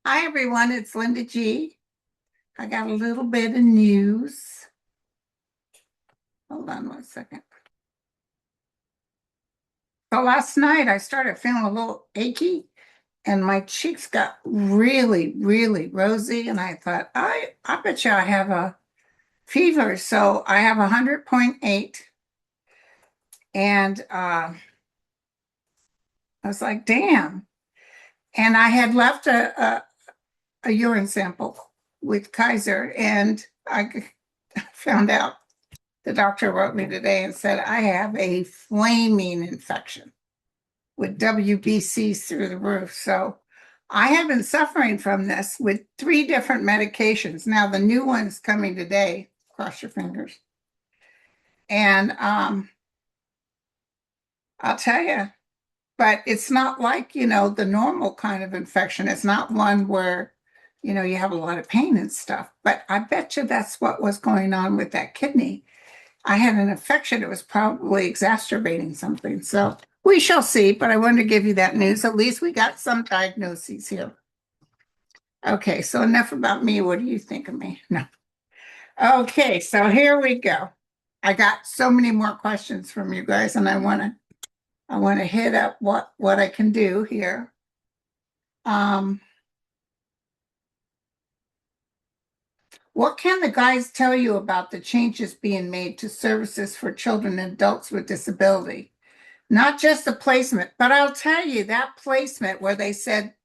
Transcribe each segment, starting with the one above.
Hi, everyone. It's Linda G. I got a little bit of news. Hold on one second. So last night I started feeling a little achy and my cheeks got really, really rosy. And I thought, I bet you I have a fever. So I have 100.8. And I was like, damn. And I had left a urine sample with Kaiser and I found out. The doctor wrote me today and said, I have a flaming infection with WBCs through the roof. So I have been suffering from this with 3 different medications. Now, the new one's coming today. Cross your fingers. And I'll tell you, but it's not like, the normal kind of infection. It's not one where, you have a lot of pain and stuff. But I bet you that's what was going on with that kidney. I had an infection. It was probably exacerbating something. So we shall see, but I wanted to give you that news. At least we got some diagnoses here. Okay, so enough about me. What do you think of me? No. Okay, so here we go. I got so many more questions from you guys, and I want to hit up what I can do here. What can the guys tell you about the changes being made to services for children and adults with disability? Not just the placement, but I'll tell you that placement where they said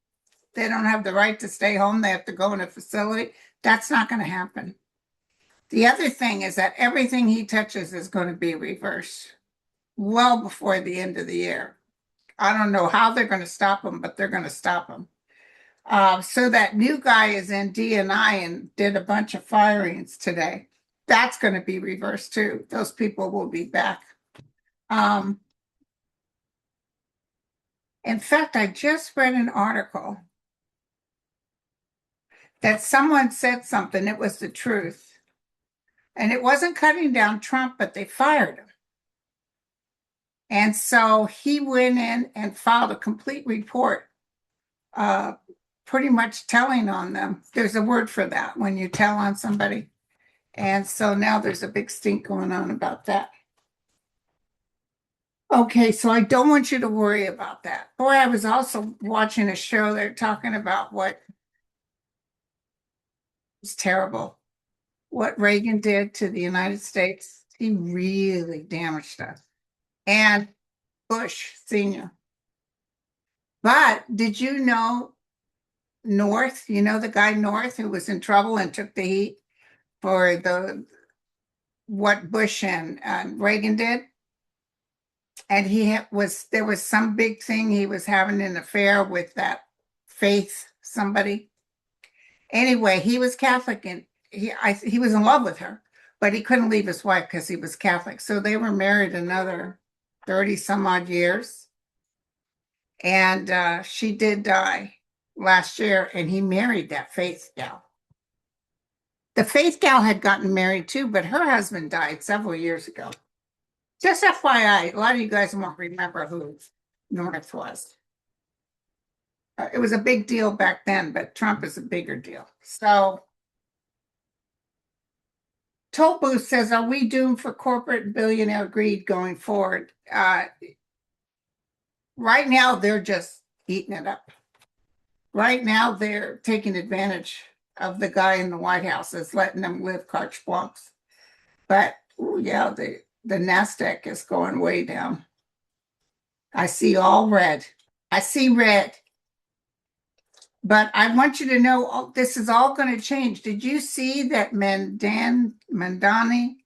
they don't have the right to stay home, they have to go in a facility, that's not going to happen. The other thing is that everything he touches is going to be reversed well before the end of the year. I don't know how they're going to stop him, but they're going to stop him. So that new guy is in D&I and did a bunch of firings today. That's going to be reversed too. Those people will be back. In fact, I just read an article that someone said something, it was the truth. And it wasn't cutting down Trump, but they fired him. And so he went in and filed a complete report, pretty much telling on them. There's a word for that when you tell on somebody. And so now there's a big stink going on about that. Okay, so I don't want you to worry about that. Boy, I was also watching a show. They're talking about what was terrible, what Reagan did to the United States. He really damaged us. And Bush Sr. But did you know North, the guy North who was in trouble and took the heat for what Bush and Reagan did? And there was some big thing, he was having an affair with that Faith somebody. Anyway, he was Catholic and he was in love with her, but he couldn't leave his wife because he was Catholic. So they were married another 30 some odd years. And she did die last year, and he married that Faith gal. The Faith gal had gotten married too, but her husband died several years ago. Just FYI, a lot of you guys won't remember who North was. It was a big deal back then, but Trump is a bigger deal. So, Toll Booth says, are we doomed for corporate billionaire greed going forward? Right now, they're just eating it up. Right now, they're taking advantage of the guy in the White House is letting them live carte blanche. But, yeah, the NASDAQ is going way down. I see all red. I see red. But I want you to know this is all going to change. Did you see that Mandani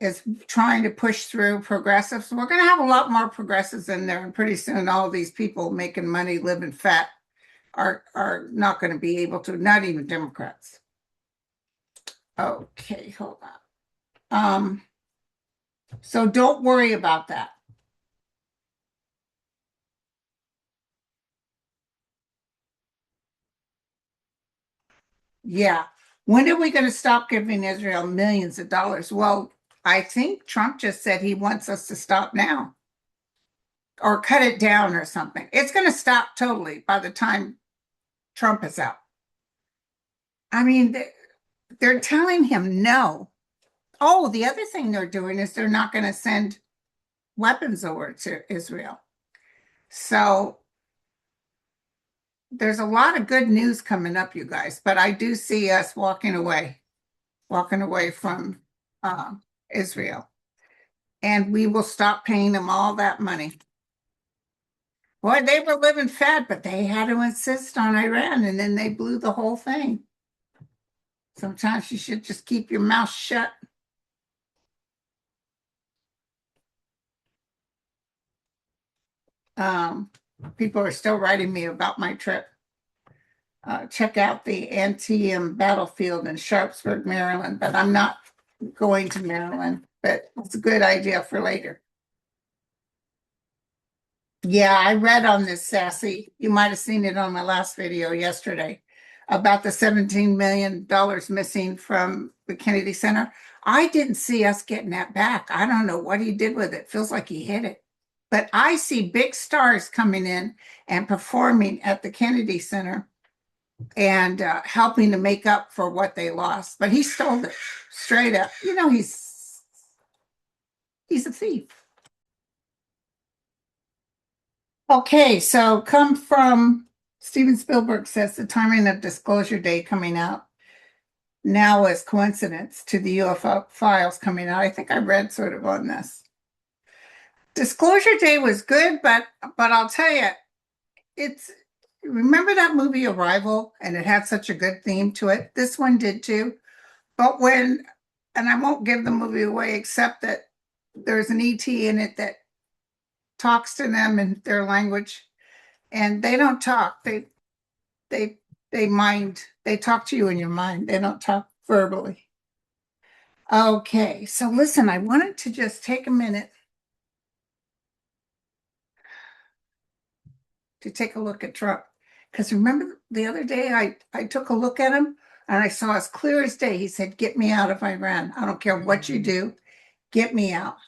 is trying to push through progressives? We're going to have a lot more progressives in there, and pretty soon all these people making money, living fat are not going to be able to, not even Democrats. Okay, hold on. So don't worry about that. Yeah. When are we going to stop giving Israel millions of dollars? Well, I think Trump just said he wants us to stop now or cut it down or something. It's going to stop totally by the time Trump is out. I mean, they're telling him no. Oh, the other thing they're doing is they're not going to send weapons over to Israel. So there's a lot of good news coming up, you guys, but I do see us walking away from uh, Israel, and we will stop paying them all that money. Boy, they were living fat, but they had to insist on Iran, and then they blew the whole thing. Sometimes you should just keep your mouth shut. Um, People are still writing me about my trip. Check out the Antietam battlefield in Sharpsburg, Maryland, but I'm not going to Maryland, but it's a good idea for later. Yeah, I read on this, Sassy. You might have seen it on my last video yesterday about the $17 million missing from the Kennedy Center. I didn't see us getting that back. I don't know what he did with it. Feels like he hid it. But I see big stars coming in and performing at the Kennedy Center and helping to make up for what they lost. But he stole it straight up. You know, he's a thief. Okay, so come from Steven Spielberg says the timing of Disclosure Day coming out now is coincidence to the UFO files coming out. I think I read sort of on this. Disclosure Day was good, but I'll tell you, it's remember that movie Arrival, and it had such a good theme to it. This one did too. But and I won't give the movie away except that there's an ET in it that talks to them in their language, and they don't talk. They they talk to you in your mind. They don't talk verbally. Okay, so listen, I wanted to just take a minute to take a look at Trump. Because remember the other day I took a look at him and I saw as clear as day, he said, "Get me out of Iran. I don't care what you do, get me out."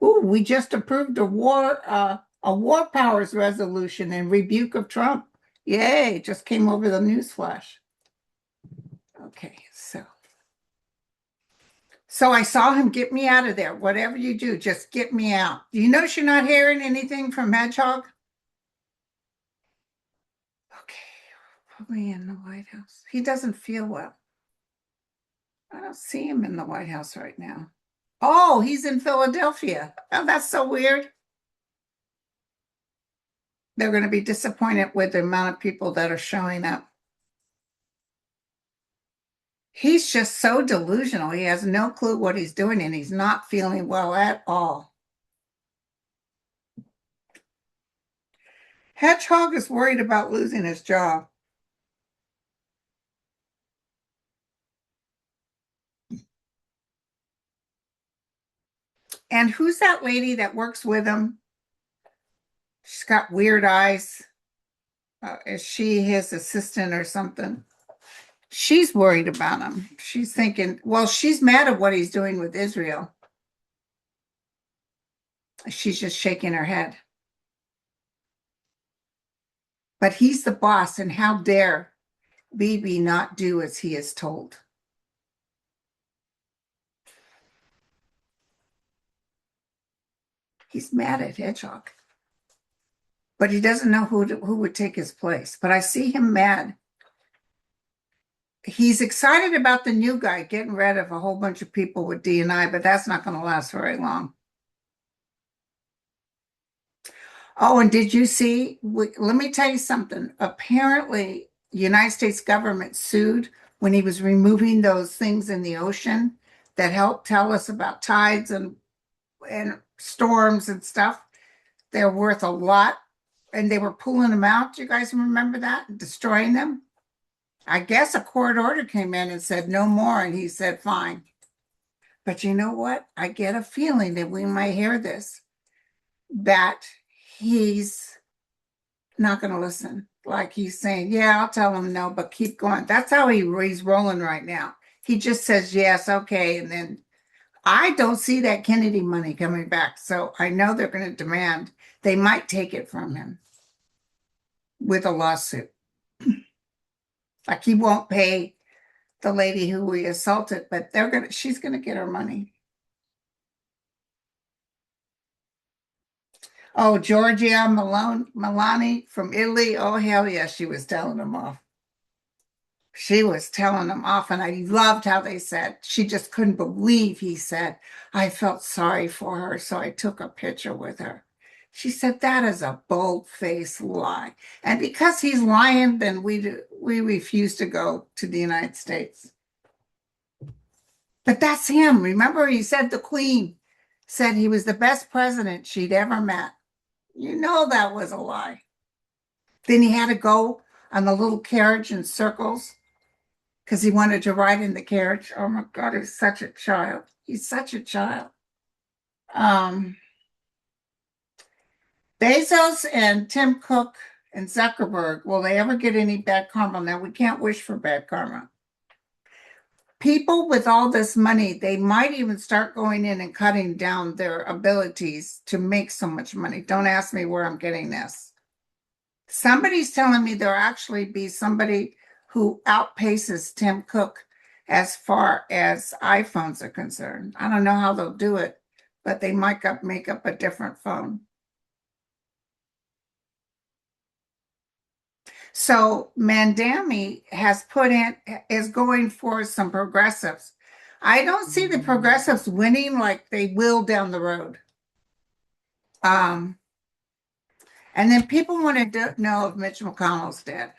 Ooh, we just approved a war powers resolution in rebuke of Trump. Yay, just came over the news flash. Okay, so I saw him, "Get me out of there. Whatever you do, just get me out." Do you notice you're not hearing anything from Hedgehog? Okay, probably in the White House. He doesn't feel well. I don't see him in the White House right now. Oh, he's in Philadelphia. Oh, that's so weird. They're going to be disappointed with the amount of people that are showing up. He's just so delusional. He has no clue what he's doing and he's not feeling well at all. Hedgehog is worried about losing his job. And who's that lady that works with him? She's got weird eyes. Is she his assistant or something? She's worried about him. She's thinking, well, she's mad at what he's doing with Israel. She's just shaking her head. But he's the boss, and how dare Bibi not do as he is told? He's mad at Hedgehog. But he doesn't know who would take his place. But I see him mad. He's excited about the new guy getting rid of a whole bunch of people with D&I, but that's not going to last very long. Oh, and did you see? Let me tell you something. Apparently, the United States government sued when he was removing those things in the ocean that help tell us about tides and storms and stuff. They're worth a lot, and they were pulling them out. Do you guys remember that? Destroying them? I guess a court order came in and said no more, and he said fine. But you know what? I get a feeling that we might hear this, that he's not going to listen. Like he's saying, yeah, I'll tell him no, but keep going. That's how he's rolling right now. He just says, yes, okay. And then I don't see that Kennedy money coming back. So I know they're going to demand, they might take it from him with a lawsuit. Like he won't pay the lady who we assaulted, but she's gonna get her money. Oh, Giorgia Milani from Italy. Oh, hell yeah, she was telling them off. She was telling them off, and I loved how they said she just couldn't believe he said, I felt sorry for her, so I took a picture with her. She said that is a bold-faced lie. And because he's lying, then we refuse to go to the United States. But that's him. Remember, he said the Queen said he was the best president she'd ever met. You know that was a lie. Then he had to go on the little carriage in circles because he wanted to ride in the carriage. Oh my God, he's such a child. He's such a child. Um, Bezos and Tim Cook and Zuckerberg, will they ever get any bad karma? Now, we can't wish for bad karma. People with all this money, they might even start going in and cutting down their abilities to make so much money. Don't ask me where I'm getting this. Somebody's telling me there'll actually be somebody who outpaces Tim Cook as far as iPhones are concerned. I don't know how they'll do it, but they might make up a different phone. So Mandami is going for some progressives. I don't see the progressives winning like they will down the road. Um, and then people want to know if Mitch McConnell's dead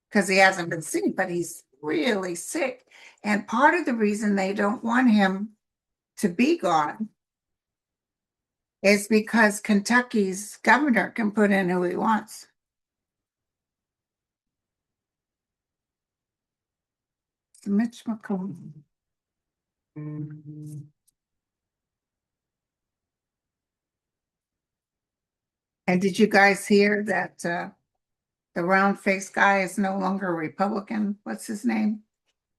because he hasn't been seen, but he's really sick. And part of the reason they don't want him to be gone is because Kentucky's governor can put in who he wants. Mitch McConnell. And did you guys hear that the round faced guy is no longer a Republican? What's his name?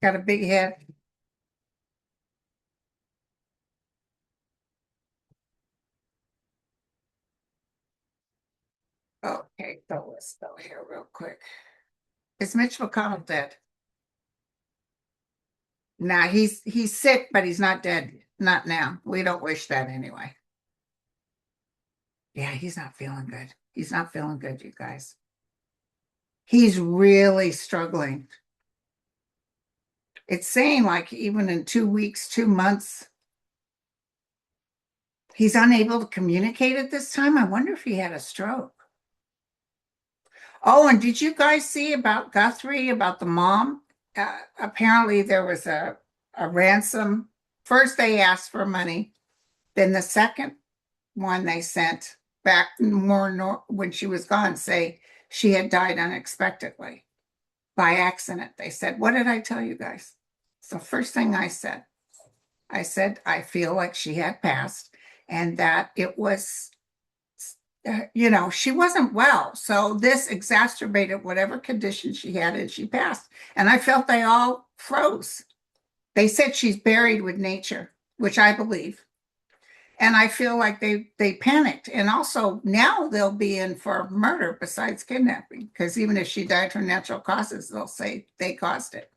Got a big head. Okay, so let's go here real quick. Is Mitch McConnell dead? Nah, he's sick, but he's not dead. Not now. We don't wish that anyway. Yeah, he's not feeling good. He's not feeling good, you guys. He's really struggling. It's saying like even in 2 weeks, 2 months, he's unable to communicate at this time. I wonder if he had a stroke. Oh, and did you guys see about Guthrie, about the mom? Apparently there was a ransom. First they asked for money. Then the second one they sent back when she was gone, say she had died unexpectedly by accident. They said, what did I tell you guys? So first thing I said, I feel like she had passed and that it was, she wasn't well. So this exacerbated whatever condition she had and she passed. And I felt they all froze. They said she's buried with nature, which I believe. And I feel like they panicked. And also now they'll be in for murder besides kidnapping, because even if she died from natural causes, they'll say they caused it.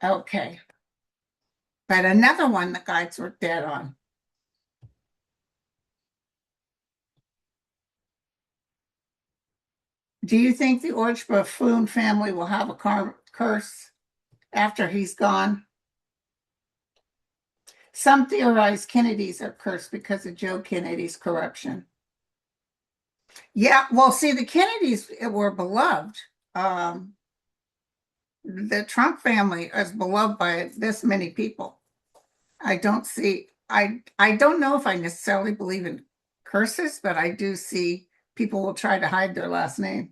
Okay. But another one the guys were dead on. Do you think the Orch buffoon family will have a curse after he's gone? Some theorize Kennedy's are cursed because of Joe Kennedy's corruption. Yeah, well, see, the Kennedys were beloved. Um, the Trump family is beloved by this many people. I don't know if I necessarily believe in curses, but I do see people will try to hide their last name.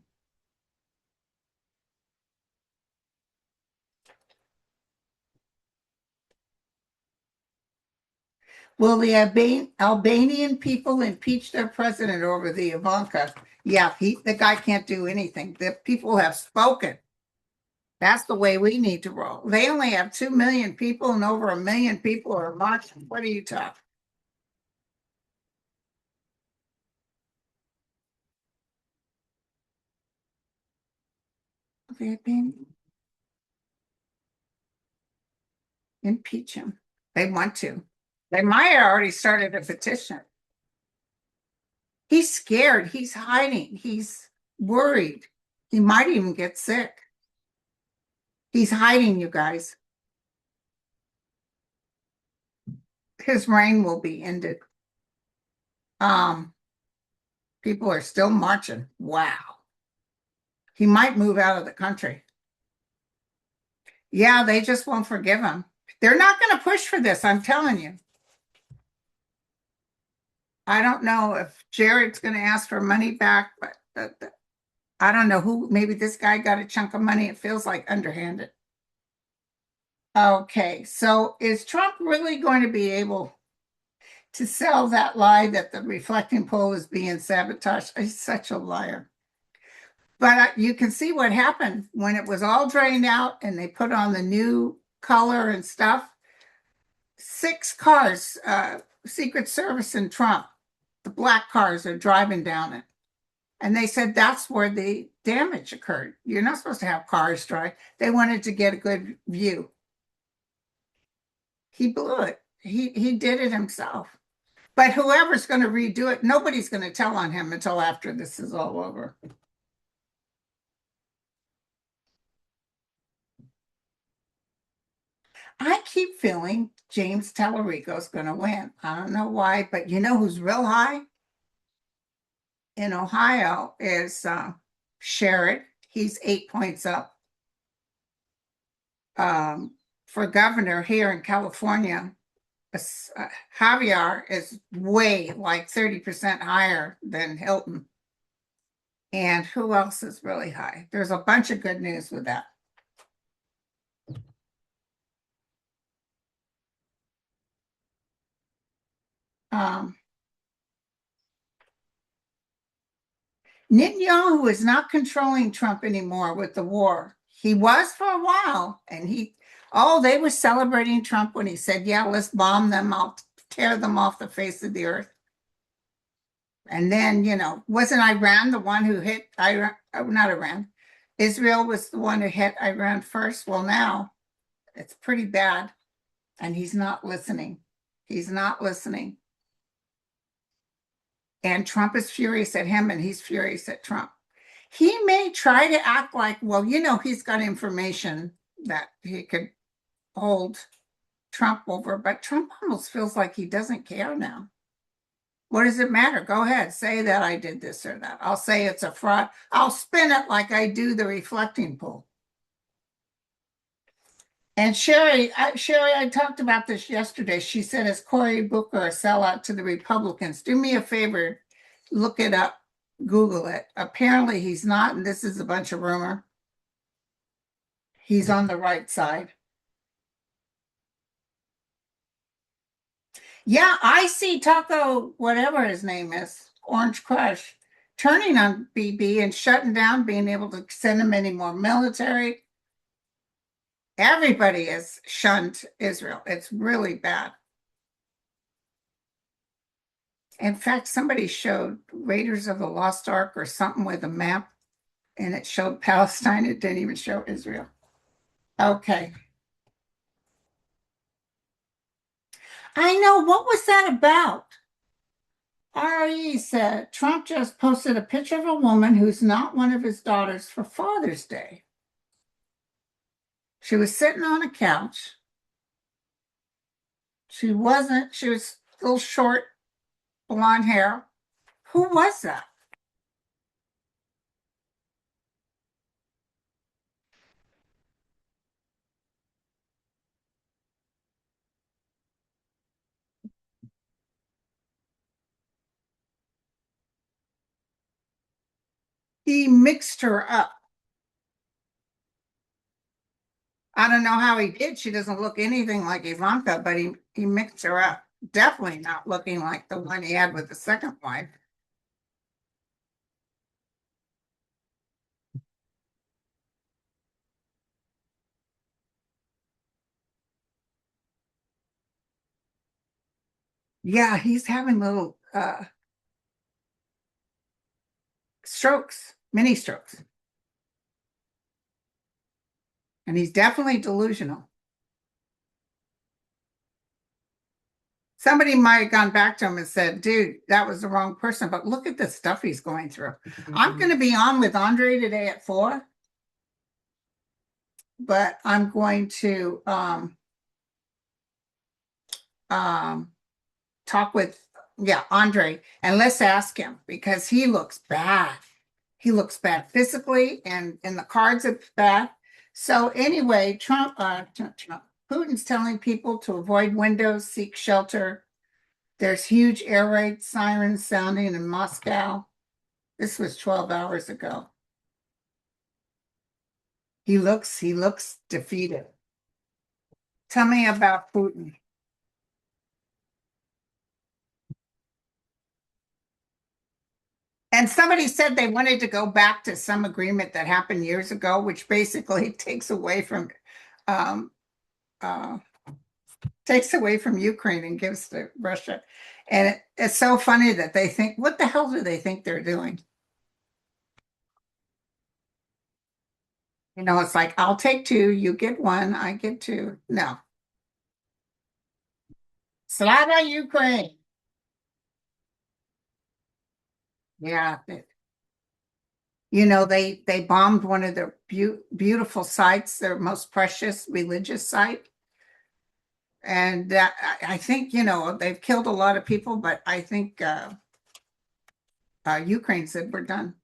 Will the Albanian people impeach their president over the Ivanka? Yeah, the guy can't do anything. The people have spoken. That's the way we need to roll. They only have 2 million people and over 1 million people are marching. What are you talking? They've been impeach him. They want to. They might have already started a petition. He's scared. He's hiding. He's worried. He might even get sick. He's hiding, you guys. His reign will be ended. Um, People are still marching. Wow. He might move out of the country. Yeah, they just won't forgive him. They're not going to push for this, I'm telling you. I don't know if Jared's going to ask for money back, but I don't know who. Maybe this guy got a chunk of money. It feels like underhanded. Okay, so is Trump really going to be able to sell that lie that the reflecting poll is being sabotaged? He's such a liar. But you can see what happened when it was all drained out and they put on the new color and stuff. 6 cars, Secret Service and Trump, the black cars are driving down it. And they said that's where the damage occurred. You're not supposed to have cars drive. They wanted to get a good view. He blew it. He did it himself. But whoever's going to redo it, nobody's going to tell on him until after this is all over. I keep feeling James Tallarico's going to win. I don't know why, but you know who's real high in Ohio is Sherrod. He's 8 points up. For governor here in California, Javier is way like 30% higher than Hilton. And who else is really high? There's a bunch of good news with that. Netanyahu is not controlling Trump anymore with the war. He was for a while, and they were celebrating Trump when he said, yeah, let's bomb them, I'll tear them off the face of the earth. And then, wasn't Iran the one who hit Iran? Not Iran. Israel was the one who hit Iran first. Well, now it's pretty bad, and he's not listening. He's not listening. And Trump is furious at him, and he's furious at Trump. He may try to act like, well, he's got information that he could hold Trump over, but Trump almost feels like he doesn't care now. What does it matter? Go ahead, say that I did this or that. I'll say it's a fraud. I'll spin it like I do the reflecting pool. And Sherry, I talked about this yesterday. She said, is Cory Booker a sellout to the Republicans? Do me a favor, look it up, Google it. Apparently he's not, and this is a bunch of rumor. He's on the right side. Yeah, I see Taco, whatever his name is, Orange Crush, turning on BB and shutting down, being able to send him any more military. Everybody has shunned Israel. It's really bad. In fact, somebody showed Raiders of the Lost Ark or something with a map, and it showed Palestine. It didn't even show Israel. Okay. I know. What was that about? RE said Trump just posted a picture of a woman who's not one of his daughters for Father's Day. She was sitting on a couch. She was a little short, blonde hair. Who was that? He mixed her up. I don't know how he did. She doesn't look anything like Ivanka, but he mixed her up. Definitely not looking like the one he had with the second wife. Yeah, he's having little strokes, mini strokes. And he's definitely delusional. Somebody might have gone back to him and said, dude, that was the wrong person, but look at the stuff he's going through. I'm going to be on with Andre today at 4, but I'm going to um, talk with, yeah, Andre, and let's ask him because he looks bad. He looks bad physically, and in the cards, it's bad. So anyway, Putin's telling people to avoid windows, seek shelter. There's huge air raid sirens sounding in Moscow. This was 12 hours ago. He looks defeated. Tell me about Putin. And somebody said they wanted to go back to some agreement that happened years ago, which basically um, uh, takes away from Ukraine and gives to Russia. And it's so funny that they think, what the hell do they think they're doing? You know, it's like, I'll take two, you get one, I get two. No. Slava Ukraine. Yeah. You know, they bombed one of their beautiful sites, their most precious religious site. And that, I think, you know, they've killed a lot of people, but I think Ukraine said, we're done.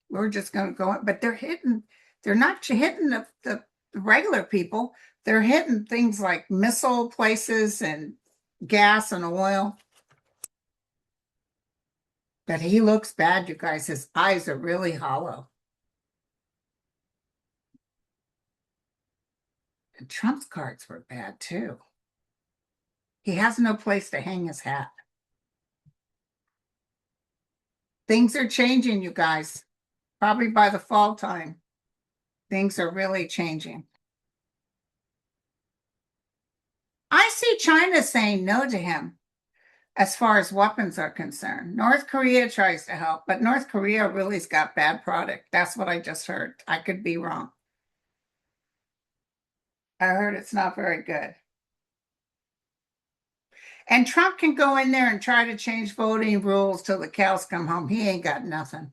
We're just going to go. But they're not hitting the regular people. They're hitting things like missile places and gas and oil. But he looks bad, you guys. His eyes are really hollow. And Trump's cards were bad too. He has no place to hang his hat. Things are changing, you guys. Probably by the fall time, things are really changing. I see China saying no to him as far as weapons are concerned. North Korea tries to help, but North Korea really's got bad product. That's what I just heard. I could be wrong. I heard it's not very good. And Trump can go in there and try to change voting rules till the cows come home. He ain't got nothing.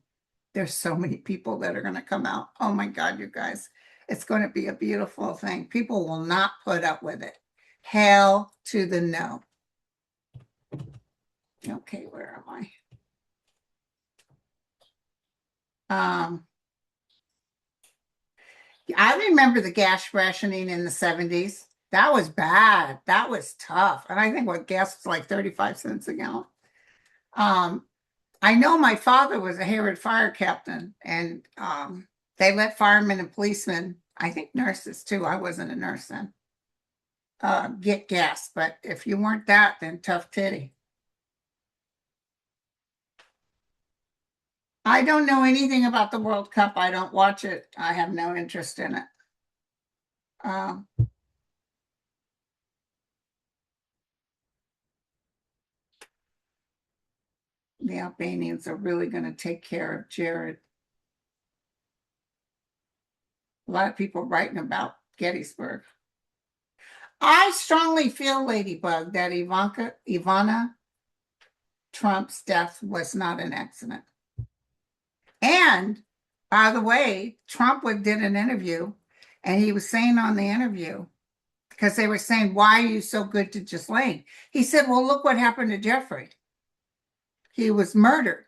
There's so many people that are going to come out. Oh my God, you guys. It's going to be a beautiful thing. People will not put up with it. Hell to the no. Okay, where am I? I remember the gas rationing in the 70s. That was bad. That was tough. And I think what gas was like 35 cents a gallon. Um, I know my father was a Hayward fire captain, and they let firemen and policemen, I think nurses too, I wasn't a nurse then, get gas. But if you weren't that, then tough titty. I don't know anything about the World Cup. I don't watch it. I have no interest in it. Um, the Albanians are really going to take care of Jared. A lot of people writing about Gettysburg. I strongly feel, Ladybug, that Ivana Trump's death was not an accident. And by the way, Trump did an interview, and he was saying on the interview, because they were saying, why are you so good to Ghislaine? He said, well, look what happened to Jeffrey. He was murdered.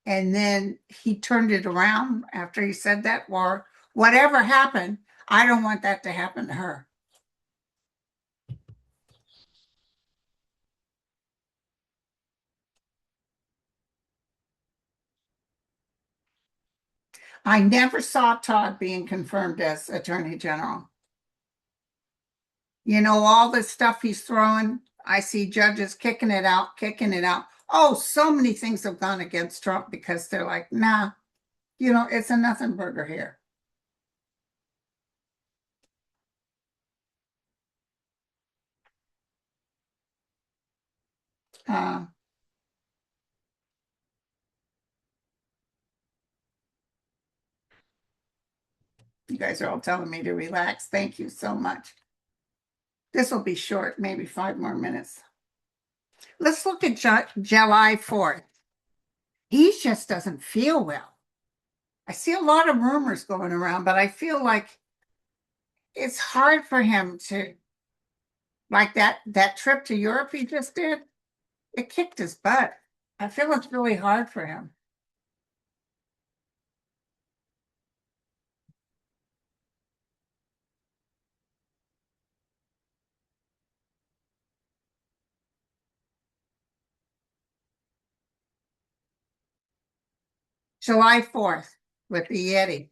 And then he turned it around after he said that, or whatever happened, I don't want that to happen to her. I never saw Todd being confirmed as Attorney General. You know, all the stuff he's throwing, I see judges kicking it out, kicking it out. Oh, so many things have gone against Trump because they're like, nah, you know, it's a nothing burger here. Uh, you guys are all telling me to relax. Thank you so much. This will be short, maybe 5 more minutes. Let's look at July 4th. He just doesn't feel well. I see a lot of rumors going around, but I feel like it's hard for him to, like that trip to Europe he just did, it kicked his butt. I feel it's really hard for him. July 4th with the Yeti.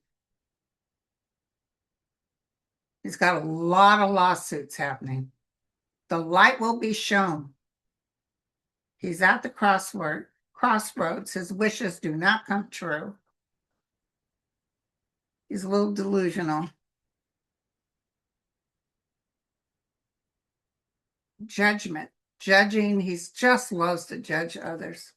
He's got a lot of lawsuits happening. The light will be shown. He's at the crossroads. His wishes do not come true. He's a little delusional. Judgment, judging. He just loves to judge others.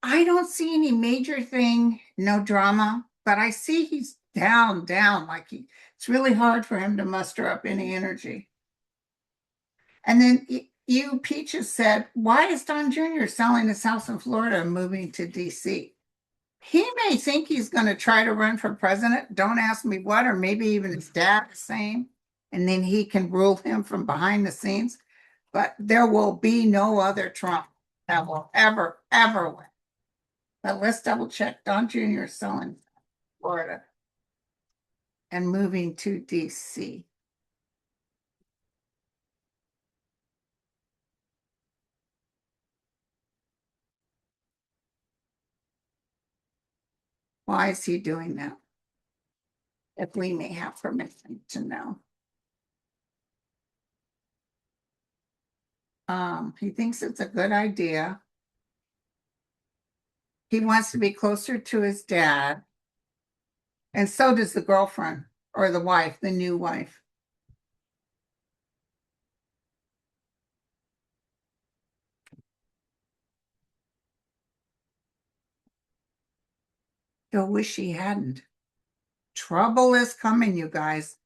I don't see any major thing, no drama, but I see he's down, like it's really hard for him to muster up any energy. And then you, Peaches, said, why is Don Jr. selling his house in Florida and moving to DC? He may think he's going to try to run for president. Don't ask me what, or maybe even his dad the same. And then he can rule him from behind the scenes. But there will be no other Trump that will ever win. But let's double check. Don Jr. is selling Florida and moving to DC. Why is he doing that? If we may have permission to know. He thinks it's a good idea. He wants to be closer to his dad. And so does the girlfriend or the wife, the new wife. He'll wish he hadn't. Trouble is coming, you guys.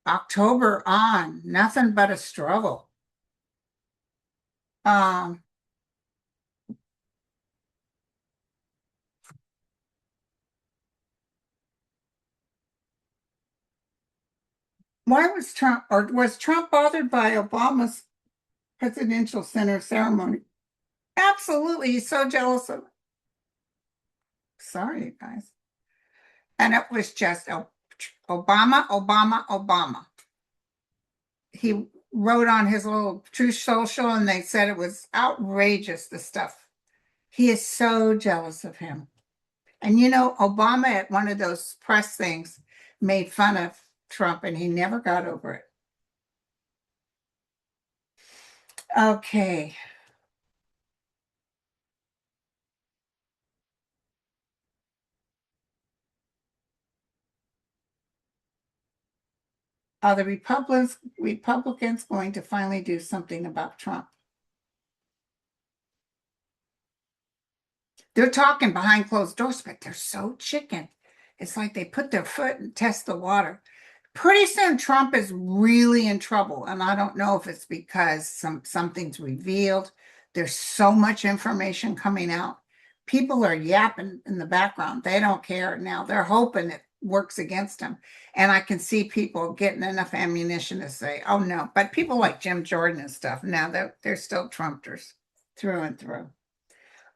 October on, nothing but a struggle. Why was Trump bothered by Obama's presidential center ceremony? Absolutely, he's so jealous of it. Sorry, you guys. And it was just Obama. He wrote on his little Truth Social, and they said it was outrageous, the stuff. He is so jealous of him. And Obama at one of those press things made fun of Trump, and he never got over it. Okay. Are the Republicans going to finally do something about Trump? They're talking behind closed doors, but they're so chicken. It's like they put their foot and test the water. Pretty soon Trump is really in trouble, and I don't know if it's because something's revealed. There's so much information coming out. People are yapping in the background. They don't care now. They're hoping it works against him. And I can see people getting enough ammunition to say, oh no. But people like Jim Jordan and stuff, now they're still Trumpers through and through.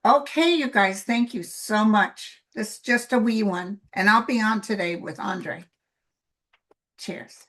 Okay, you guys, thank you so much. This is just a wee one, and I'll be on today with Andre. Cheers.